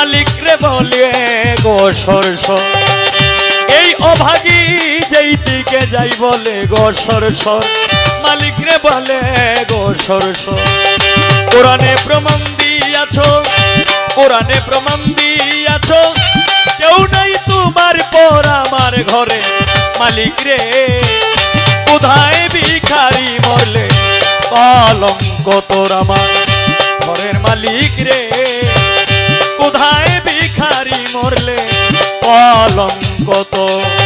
মালিক রে বলে গো সরস এই অভাগী যেই দিকে যাই বলে গো সরস মালিক রে বলে গো সরস কোরআনে প্রমাণ দিয়াছো কোরআনে প্রমাণ দিয়াছো কেউ নাই তোমার পর আমার ঘরে মালিক রে কোথায় ভিখারি মরলে কলঙ্ক তোর আমার ঘরের মালিক রে কোথায় ভিখারি মরলে কলঙ্ক তোর